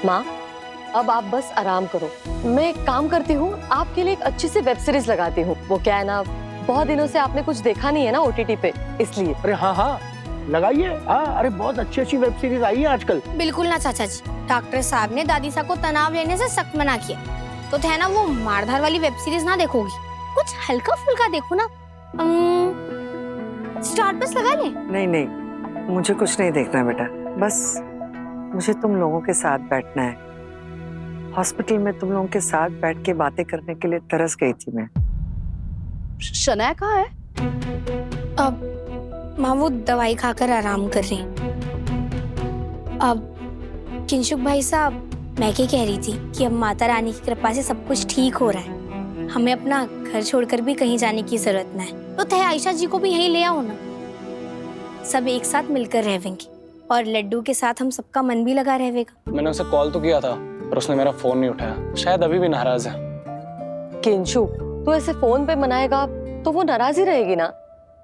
माँ, अब आप बस आराम करो। मैं एक काम करती हूँ, आपके लिए एक अच्छी सी वेब सीरीज लगाती हूँ। वो क्या है ना, बहुत दिनों से आपने कुछ देखा नहीं है ना OTT पे, इसलिए। अरे हाँ हाँ लगाइए। हाँ अरे बहुत अच्छी अच्छी वेब सीरीज आई है आजकल। बिल्कुल ना चाचा जी, डॉक्टर साहब ने दादी साहब को तनाव लेने से सख्त मना किया। तो है ना वो मारधार वाली वेब सीरीज ना देखोगी, कुछ हल्का फुल्का देखो ना। स्टार प्लस लगा ले। नहीं नहीं, मुझे कुछ नहीं देखना बेटा, बस मुझे तुम लोगों के साथ बैठना है। हॉस्पिटल में तुम लोगों के साथ बैठ के बातें करने के लिए तरस गई थी मैं। शनाया कहाँ है? अब माँ वो दवाई खाकर आराम कर रही। अब किंशुक भाई साहब, मैं क्या कह रही थी कि अब माता रानी की कृपा से सब कुछ ठीक हो रहा है, हमें अपना घर छोड़कर भी कहीं जाने की जरूरत ना है। तो तय आयशा जी को भी यहीं ले आओ ना, सब एक साथ मिलकर रहेंगे और लड्डू के साथ हम सबका मन भी लगा रहेगा। मैंने उसे कॉल तो किया था पर उसने मेरा फोन नहीं उठाया, शायद अभी भी नाराज है। किंशु, तू ऐसे फोन पे मनाएगा तो वो नाराज ही रहेगी ना।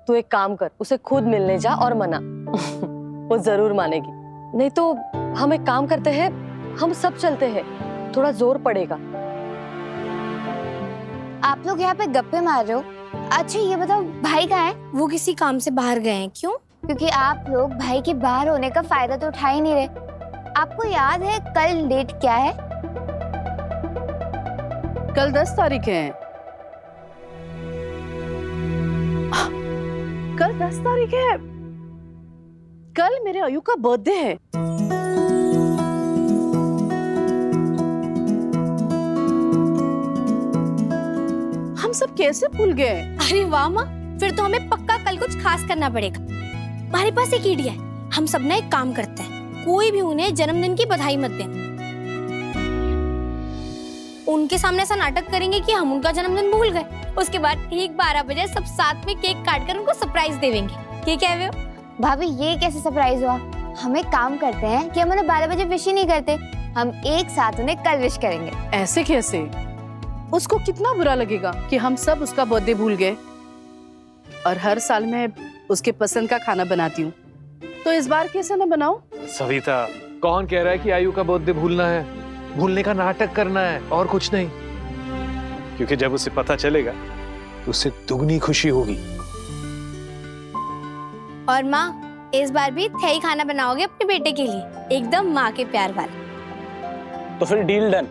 तू एक काम कर, उसे खुद मिलने जा और मना। वो जरूर मानेगी। नहीं तो हम एक काम करते हैं, हम सब चलते हैं, थोड़ा जोर पड़ेगा। आप लोग यहाँ पे गप्पे मार रहे हो। अच्छा ये बताओ भाई कहाँ है? वो किसी काम से बाहर गए हैं। क्यों? क्योंकि आप लोग भाई के बाहर होने का फायदा तो उठा ही नहीं रहे। आपको याद है कल डेट क्या है? कल 10 तारीख है। कल 10 तारीख है। कल मेरे अयू का बर्थडे है। हम सब कैसे भूल गए? अरे वाह माँ, फिर तो हमें पक्का कल कुछ खास करना पड़ेगा। हमारे पास एक आइडिया है, हम सब ना एक काम करते हैं, कोई भी उन्हें जन्मदिन की बधाई मत दें। उनके सामने ऐसा नाटक करेंगे कि हम उनका जन्मदिन भूल गए। उसके बाद ठीक 12 बजे सब साथ में केक काट कर उनको सरप्राइज देंगे। ये कह रहे हो? भाभी ये कैसे सरप्राइज हुआ? हम एक काम करते हैं कि हम उन्हें 12 बजे विश ही नहीं करते, हम एक साथ उन्हें कल विश करेंगे। ऐसे कैसे? उसको कितना बुरा लगेगा कि हम सब उसका बर्थडे भूल गए। और हर साल मैं उसके पसंद का खाना बनाती हूँ, तो इस बार कैसे न बनाऊं? सविता, कौन कह रहा है कि आयु का बर्थडे भूलना है? भूलने का नाटक करना है और कुछ नहीं। क्योंकि जब उसे पता चलेगा तो उसे दुगनी खुशी होगी। और माँ, इस बार भी थई खाना बनाओगे अपने बेटे के लिए, एकदम माँ के प्यार वाला। तो फिर डील डन,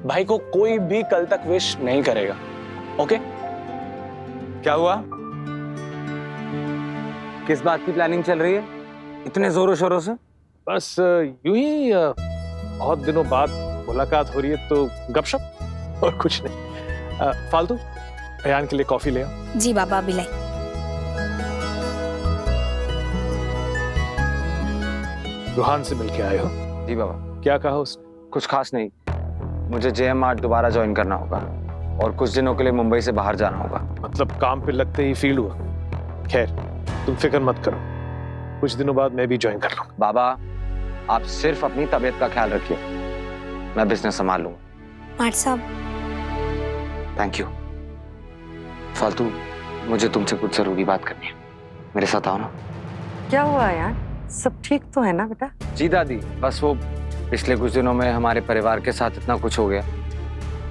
भाई को कोई भी कल तक विश नहीं करेगा। ओके? क्या हुआ? किस बात की प्लानिंग चल रही है इतने जोरों शोरों से? बस यूं ही बहुत दिनों बाद मुलाकात हो रही है तो गपशप और कुछ नहीं। फालतू अयान के लिए कॉफी ले आओ। जी बाबा, बिलाई। रूहान से मिलके आए हो? जी बाबा। क्या कहा उसने? कुछ खास नहीं, मुझे JM Mart दोबारा ज्वाइन करना होगा और कुछ दिनों के लिए मुंबई से बाहर जाना होगा। मतलब काम पे लगते ही फील हुआ? खैर तुम फिक्र मत करो, कुछ दिनों बाद मैं भी ज्वाइन कर लूंगा। बाबा आप सिर्फ अपनी तबीयत का ख्याल रखिए, मैं बिजनेस संभाल लूंगा। माट साहब, थैंक यू। फालतू मुझे तुमसे कुछ जरूरी बात करनी है, मेरे साथ आओ ना। क्या हुआ यार, सब ठीक तो है ना बेटा? जी दादी, बस वो पिछले कुछ दिनों में हमारे परिवार के साथ इतना कुछ हो गया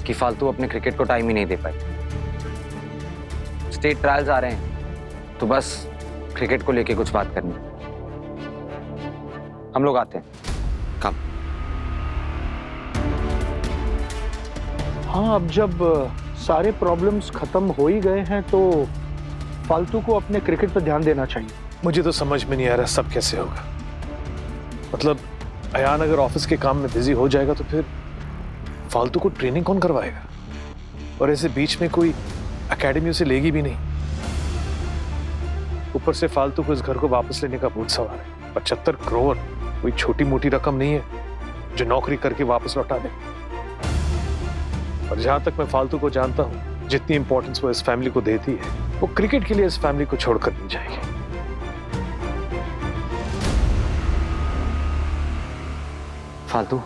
कि फालतू अपने क्रिकेट को टाइम ही नहीं दे पाए। स्टेट ट्रायल्स आ रहे हैं तो बस क्रिकेट को लेके कुछ बात करनी। हम लोग आते हैं। कब? हाँ अब जब सारे प्रॉब्लम्स खत्म हो ही गए हैं तो फालतू को अपने क्रिकेट पर ध्यान देना चाहिए। मुझे तो समझ में नहीं आ रहा सब कैसे होगा। मतलब अयान अगर ऑफिस के काम में बिजी हो जाएगा तो फिर फालतू को ट्रेनिंग कौन करवाएगा? और ऐसे बीच में कोई एकेडमी उसे लेगी भी नहीं। ऊपर से फालतू को इस घर को वापस लेने का भूत सवार है। 75 करोड़ कोई छोटी मोटी रकम नहीं है जो नौकरी करके वापस लौटा दे। और जहां तक मैं फालतू को जानता हूं, जितनी इंपॉर्टेंस वो इस फैमिली को देती है वो क्रिकेट के लिए इस फैमिली को छोड़कर नहीं जाएगी। फालतू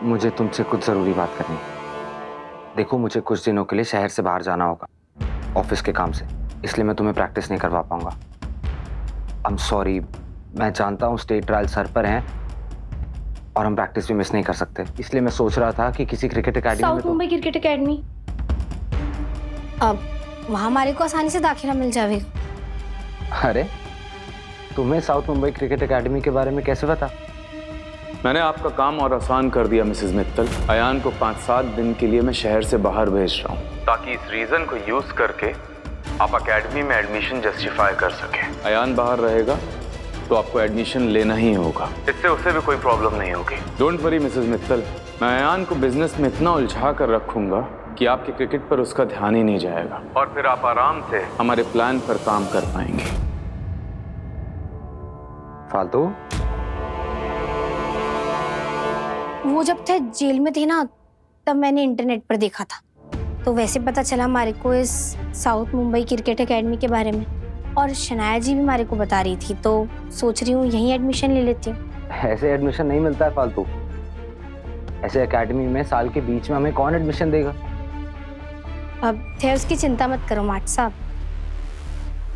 मुझे तुमसे कुछ जरूरी बात करनी है। देखो मुझे कुछ दिनों के लिए शहर से बाहर जाना होगा ऑफिस के काम से, इसलिए मैं तुम्हें प्रैक्टिस नहीं करवा पाऊंगा। आई एम सॉरी, मैं जानता हूँ स्टेट ट्रायल सर पर हैं, और हम प्रैक्टिस भी मिस नहीं कर सकते, इसलिए मैं सोच रहा था कि किसी क्रिकेट एकेडमी में साउथ मुंबई क्रिकेट एकेडमी, अब वहाँ हमारे को आसानी से दाखिला मिल जाएगा। अरे तुम्हें साउथ मुंबई क्रिकेट एकेडमी के बारे में कैसे पता? मैंने आपका काम और आसान कर दिया मिसेस मित्तल। अयान को 5-7 दिन के लिए मैं शहर से बाहर भेज रहा हूँ, ताकि इस रीजन को यूज करके आप एकेडमी में एडमिशन जस्टिफाई कर सके। अयान बाहर रहेगा तो आपको एडमिशन लेना ही होगा, इससे उसे भी कोई प्रॉब्लम नहीं होगी। डोंट वरी मिसेस मित्तल, मैं अयान को बिजनेस में इतना उलझा कर रखूंगा कि आपके क्रिकेट पर उसका ध्यान ही नहीं जाएगा, और फिर आप आराम से हमारे प्लान पर काम कर पाएंगे। फालतू? वो जब थे जेल में थे ना, तब मैंने इंटरनेट पर देखा था, तो वैसे पता चला हमारे को इस साउथ मुंबई क्रिकेट एकेडमी के बारे में, और शनाया जी भी हमारे को बता रही थी, तो सोच रही हूँ यहीं एडमिशन ले लेती हूँ। ऐसे एडमिशन नहीं मिलता है फालतू। ऐसे एकेडमी में साल के बीच में हमें कौन एडमिशन देगा? अब थे उसकी चिंता मत करो माट साहब,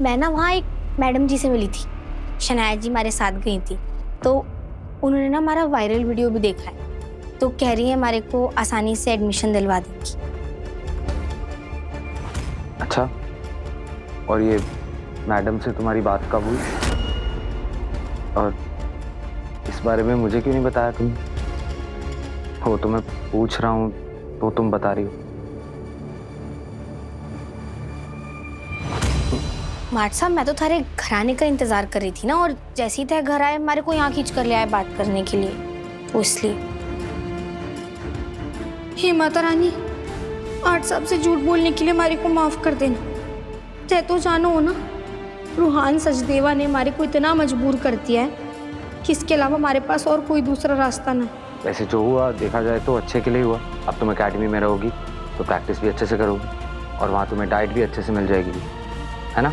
मैं ना वहाँ एक मैडम जी से मिली थी, शनाया जी हमारे साथ गई थी, तो उन्होंने ना हमारा वायरल वीडियो भी देखा है, तो कह रही है हमारे को आसानी से एडमिशन दिलवा देंगी। अच्छा, और ये मैडम से तुम्हारी बात कब हुई? और इस बारे में मुझे क्यों नहीं बताया तुमने? हो तो मैं पूछ रहा हूँ तो तुम बता रही हो। माट साहब, मैं तो थारे घर आने का इंतजार कर रही थी ना, और जैसे ही थे घर आए हमारे को यहाँ खींच कर ले आए बात करने के लिए, तो इसलिए। हे माता रानी, आठ साहब से झूठ बोलने के लिए हमारे को माफ कर देना। तय तो जानो हो ना, रूहान सचदेवा ने हमारे को इतना मजबूर कर दिया है कि इसके अलावा हमारे पास और कोई दूसरा रास्ता ना। वैसे जो हुआ देखा जाए तो अच्छे के लिए हुआ। अब तुम एकेडमी में रहोगी तो प्रैक्टिस भी अच्छे से करोगी, और वहाँ तुम्हें डाइट भी अच्छे से मिल जाएगी, है ना?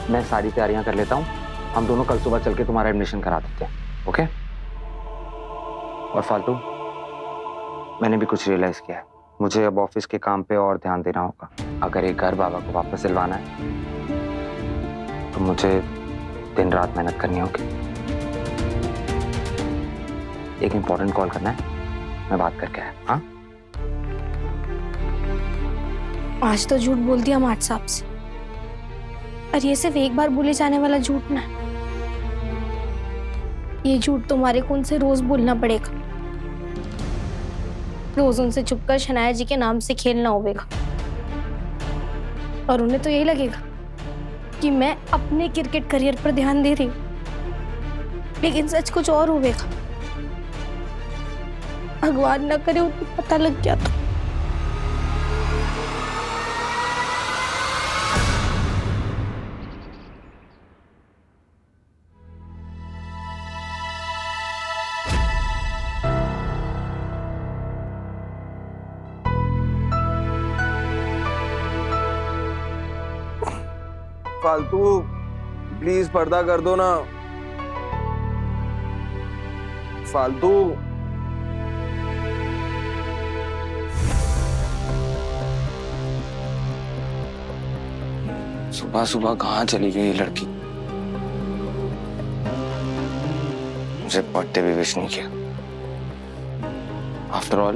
मैं सारी तैयारियां कर लेता हूँ, हम दोनों कल सुबह चल के तुम्हारा एडमिशन करा देते हैं, ओके? और फालतू, मैंने भी कुछ रियलाइज किया है, मुझे अब ऑफिस के काम पे और ध्यान देना होगा। अगर एक घर बाबा को वापस दिलवाना है तो मुझे दिन रात मेहनत करनी होगी। एक इम्पोर्टेंट कॉल करना है, मैं बात करके आया। हाँ, आज तो झूठ बोल दिया माट साहब से, और ये सिर्फ एक बार बोले जाने वाला झूठ ना, ये झूठ तुम्हारे को उनसे रोज बोलना पड़ेगा, रोज उनसे छुपकर शनाया जी के नाम से खेलना होगा, और उन्हें तो यही लगेगा कि मैं अपने क्रिकेट करियर पर ध्यान दे रही हूँ, लेकिन सच कुछ और होगा। भगवान न करे उनको पता लग गया तो। फालतू प्लीज पर्दा कर दो ना। फालतू सुबह सुबह कहाँ चली गई ये लड़की? मुझे बर्थडे भी विश नहीं किया। आफ्टर ऑल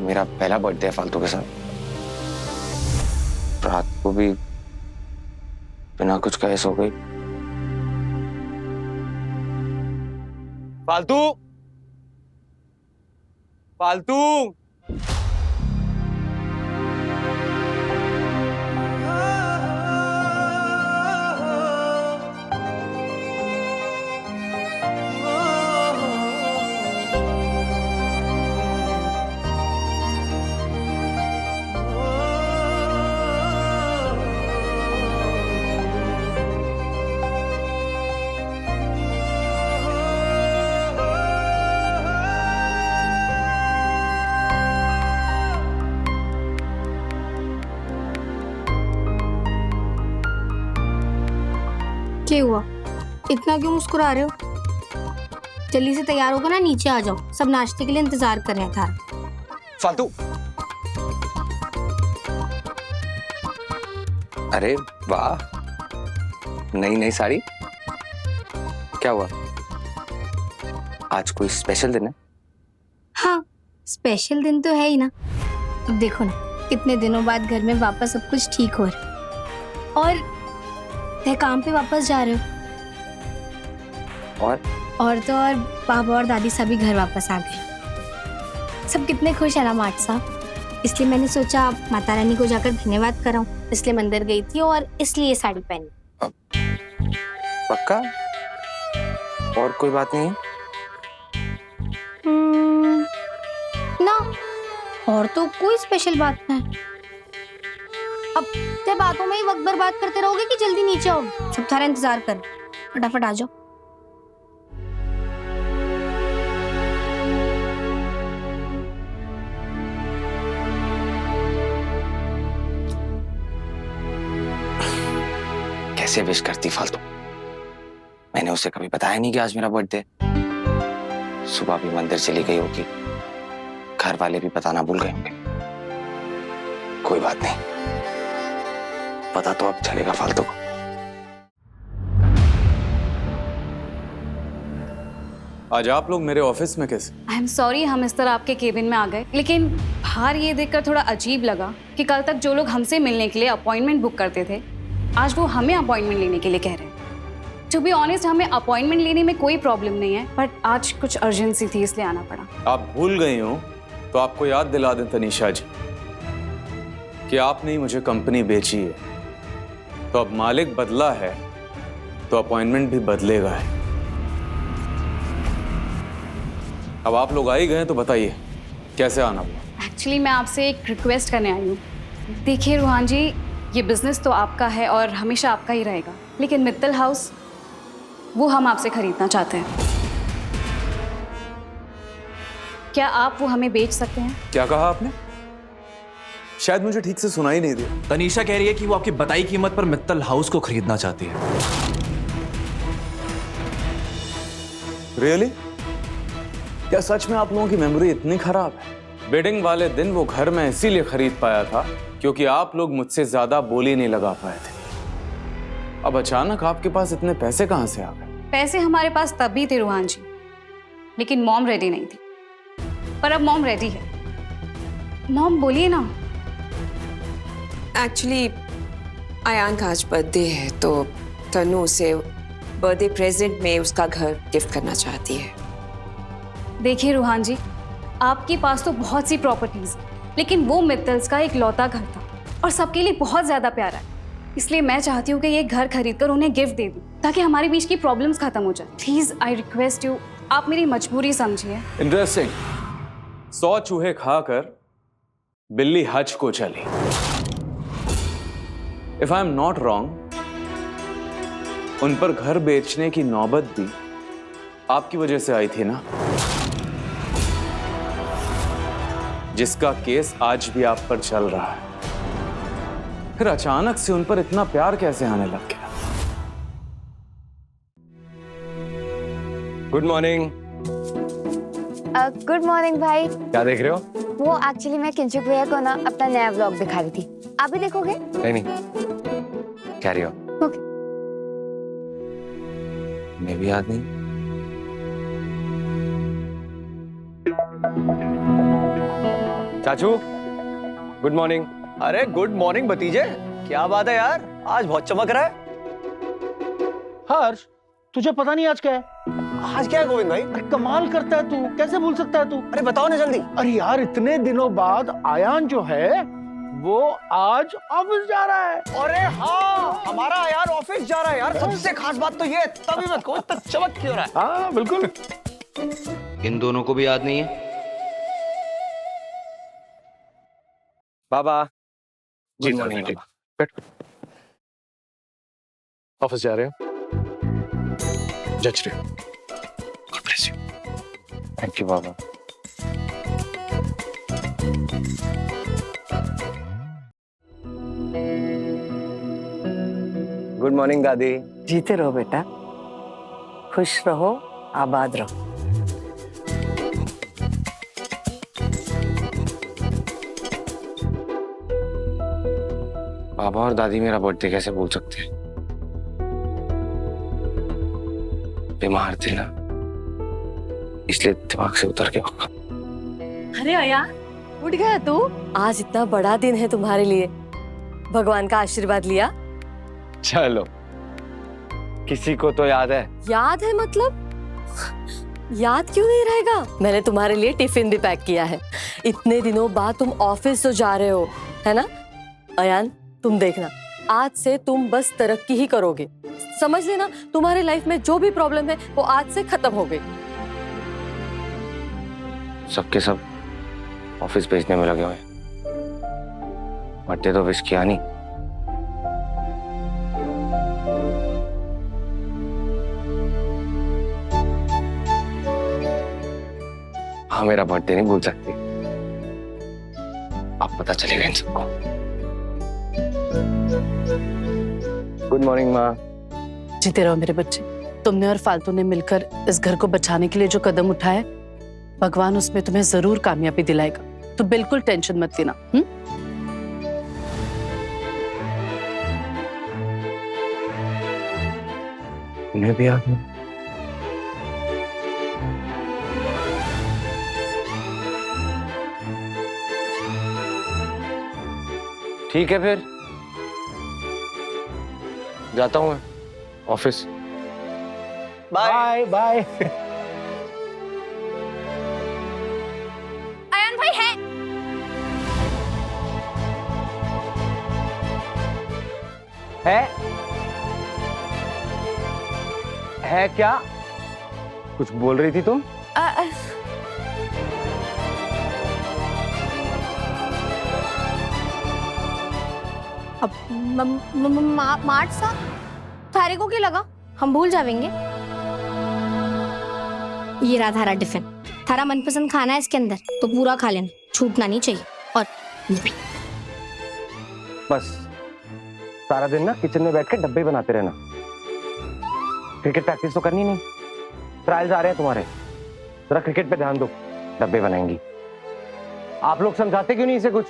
मेरा पहला बर्थडे है फालतू के साथ। रात को भी बिना कुछ कहे सो गई। फालतू फालतू क्या हुआ, इतना क्यों मुस्कुरा रहे हो? जल्दी से तैयार होकर ना नीचे आ जाओ, सब नाश्ते के लिए इंतजार कर रहे हैं थार। फालतू, अरे वाह, नई नई साड़ी, क्या हुआ? आज कोई स्पेशल दिन है? हाँ, स्पेशल दिन तो है ही ना। अब देखो ना, कितने दिनों बाद घर में वापस सब कुछ ठीक हो रहा है। और तय काम पे वापस जा रहे हो। और तो और पापा और दादी सभी घर वापस आ गए। सब कितने खुश है ना माट साहब। इसलिए मैंने सोचा माता रानी को जाकर धन्यवाद कराऊं, इसलिए मंदिर गई थी और इसलिए साड़ी पहनी। पक्का? और कोई बात नहीं है? ना, और तो कोई स्पेशल बात नहीं। अब ते बातों में ही वक्त बर्बाद करते रहोगे कि जल्दी नीचे आओ? सब थारा इंतजार कर, फटाफट आ जाओ। कैसे विश करती फालतू। मैंने उसे कभी बताया नहीं कि आज मेरा बर्थडे। सुबह भी मंदिर चली गई होगी, घर वाले भी बताना भूल गए होंगे। कोई बात नहीं, पता तो अब चलेगा फालतू को। आज आप लोग मेरे ऑफिस में कैसे? आई एम सॉरी हम इस तरह आपके केबिन में आ गए, लेकिन बाहर ये देखकर थोड़ा अजीब लगा कि कल तक जो लोग हमसे मिलने के लिए अपॉइंटमेंट बुक करते थे, आज वो हमें अपॉइंटमेंट लेने के लिए कह रहे हैं। टू बी ऑनेस्ट, हमें अपॉइंटमेंट लेने में कोई प्रॉब्लम नहीं है, बट आज कुछ अर्जेंसी थी इसलिए आना पड़ा। आप भूल गई हो तो आपको याद दिला दें तनीषा जी कि आपने ही मुझे कंपनी बेची है, तो अब मालिक बदला है तो अपॉइंटमेंट भी बदलेगा है। अब आप लोग आ ही गए तो बताइए कैसे आना हुआ। एक्चुअली मैं आपसे एक रिक्वेस्ट करने आई हूँ। देखिए रूहान जी, ये बिजनेस तो आपका है और हमेशा आपका ही रहेगा, लेकिन मित्तल हाउस वो हम आपसे खरीदना चाहते हैं। क्या आप वो हमें बेच सकते हैं? क्या कहा आपने? शायद मुझे ठीक से सुनाई नहीं दिया। तनीषा कह रही है कि वो आपकी बताई कीमत पर मित्तल हाउस को खरीदना चाहती है। रियली? क्या सच में आप लोगों की मेमोरी इतनी खराब है? वेडिंग वाले दिन वो घर में इसीलिए खरीद पाया था क्योंकि आप लोग मुझसे ज्यादा बोली नहीं लगा पाए थे। अब अचानक आपके पास इतने पैसे कहां से आ गए? पैसे हमारे पास तभी थे रूहान जी, लेकिन मॉम रेडी नहीं थी। पर अब मॉम रेडी है। मॉम बोलिए ना। एक्चुअली अयान का आज बर्थडे है तो तनु उसे बर्थडे प्रेजेंट में उसका घर गिफ्ट करना चाहती है। देखिए रूहान जी, आपके पास तो बहुत सी प्रॉपर्टीज, लेकिन वो मित्तल्स का एक लौता घर था और सबके लिए बहुत ज्यादा प्यारा है। इसलिए मैं चाहती हूँ कि ये घर खरीदकर उन्हें गिफ्ट दे दूँ ताकि हमारे बीच की प्रॉब्लम्स खत्म हो जाए। प्लीज आई रिक्वेस्ट यू, आप मेरी मजबूरी समझिए। इंटरेस्टिंग। 100 चूहे खाकर बिल्ली हज को चली। If I am not wrong, उन पर घर बेचने की नौबत भी आपकी वजह से आई थी ना, जिसका केस आज भी आप पर चल रहा है। फिर अचानक से उन पर इतना प्यार कैसे आने लग गया? Good morning. गुड मॉर्निंग भाई। क्या देख रहे हो? वो एक्चुअली मैं किंचुक भैया को ना अपना नया व्लॉग दिखा रही थी। आप भी देखोगे? नहीं, कैरी ऑन। ओके। मैं भी याद नहीं। चाचू, गुड मॉर्निंग। अरे गुड मॉर्निंग भतीजे, क्या बात है यार, आज बहुत चमक रहा है। हर्ष, तुझे पता नहीं आज क्या है? आज क्या है गोविंद भाई? अरे कमाल करता है तू, कैसे भूल सकता है तू? अरे बताओ ना जल्दी। अरे यार, इतने दिनों बाद आयान जो है वो आज ऑफिस जा रहा है। अरे हाँ, हमारा यार ऑफिस जा रहा है यार। सबसे खास बात तो ये, तभी मैं कोई तक चमक क्यों रहा है। हाँ बिल्कुल। इन दोनों को भी याद नहीं है? बाबा जी Good morning, सर, बैठ। ऑफिस जा रहे हो? जज रहे हो? God bless you. Thank you Baba. Good morning दादी। जीते रहो बेटा, खुश रहो, आबाद रहो। पापा और दादी मेरा बर्थडे कैसे भूल सकते हैं? बीमार थे ना, इसलिए दिमाग से उतर गया। अरे अयान, उठ गया तू? आज इतना बड़ा दिन है तुम्हारे लिए, भगवान का आशीर्वाद लिया? चलो, किसी को तो याद है। याद है मतलब? याद क्यों नहीं रहेगा? मैंने तुम्हारे लिए टिफिन भी पैक किया है। इतने दिनों बाद तुम ऑफिस तो जा रहे हो, है ना? अयान, तुम देखना, आज से तुम बस तरक्की ही करोगे। समझ लेना, तुम्हारे लाइफ में जो भी प्रॉब्लम है वो आज से खत्म हो गई। सबके सब ऑफिस भेजने में लगे हुए हैं, बर्थडे तो विश किया नहीं। हाँ, मेरा बर्थडे नहीं भूल सकती। अब पता चलेगा इन सबको। गुड मॉर्निंग माँ। जीते रहो मेरे बच्चे। तुमने और फालतू ने मिलकर इस घर को बचाने के लिए जो कदम उठाया, भगवान उसमें तुम्हें जरूर कामयाबी दिलाएगा, तो बिल्कुल टेंशन मत लेना। उन्हें भी याद नहीं। ठीक है, फिर जाता हूँ मैं ऑफिस। Bye bye. अयान भाई है क्या? कुछ बोल रही थी तुम? अब मार्ट सा थारे को क्या लगा हम भूल जाएंगे? ये रहा थारा टिफिन। थारा मनपसंद खाना है इसके अंदर, तो पूरा खा लेना, छूटना नहीं चाहिए। और बस सारा दिन ना किचन में बैठ के डब्बे बनाते रहना। क्रिकेट प्रैक्टिस तो करनी नहीं, ट्रायल्स आ रहे हैं तुम्हारे, जरा क्रिकेट पे ध्यान दो, डब्बे बनाएंगी। आप लोग समझाते क्यों नहीं इसे कुछ?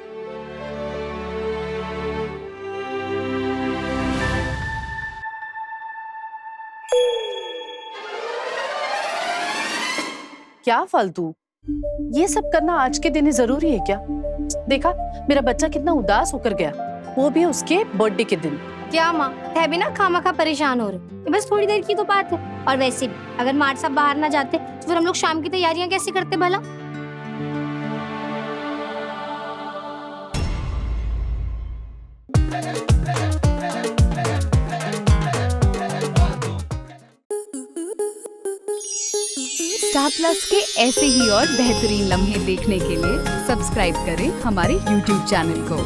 क्या फालतू, ये सब करना आज के दिन ही जरूरी है क्या? देखा मेरा बच्चा कितना उदास होकर गया, वो भी उसके बर्थडे के दिन। क्या माँ, है भी ना खामखा परेशान हो रहे, ये बस थोड़ी देर की तो बात है। और वैसे भी अगर मार्ट साहब बाहर ना जाते तो फिर हम लोग शाम की तैयारियां कैसे करते भला? स्टार प्लस के ऐसे ही और बेहतरीन लम्हे देखने के लिए सब्सक्राइब करें हमारे YouTube चैनल को।